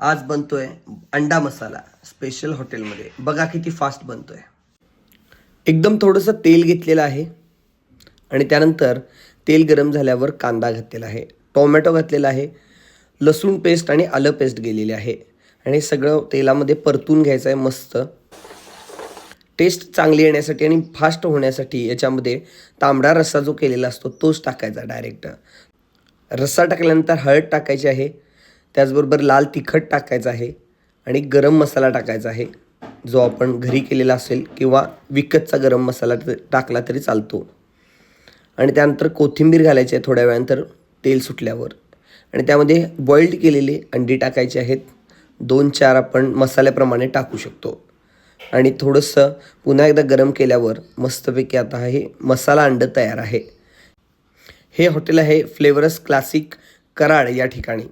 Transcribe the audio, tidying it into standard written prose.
आज बनतोय अंडा मसाला स्पेशल हॉटेलमध्ये. बघा किती फास्ट बनतोय. एकदम थोडंसं तेल घेतलेलं आहे आणि त्यानंतर तेल गरम झाल्यावर कांदा घातलेला आहे, टोमॅटो घातलेला आहे, लसूण पेस्ट आणि आलं पेस्ट गेलेले आहे आणि हे सगळं तेलामध्ये परतून घ्यायचं आहे मस्त. टेस्ट चांगली येण्यासाठी आणि फास्ट होण्यासाठी याच्यामध्ये तांबडा रस्सा जो केलेला असतो तोच टाकायचा डायरेक्ट. रस्सा टाकल्यानंतर हळद टाकायची आहे, त्याचबरोबर लाल तिखट टाकायचं आहे आणि गरम मसाला टाकायचा आहे, जो आपण घरी केलेला असेल किंवा विकतचा गरम मसाला टाकला तरी चालतो. आणि त्यानंतर कोथिंबीर घालायची आहे थोड्या वेळानंतर तेल सुटल्यावर आणि त्यामध्ये बॉइल्ड केलेली अंडी टाकायची आहेत. 2-4 आपण मसाल्याप्रमाणे टाकू शकतो आणि थोडंसं पुन्हा एकदा गरम केल्यावर मस्तपैकी आता हे मसाला अंडं तयार आहे. हे हॉटेल आहे फ्लेवरस क्लासिक कराड या ठिकाणी.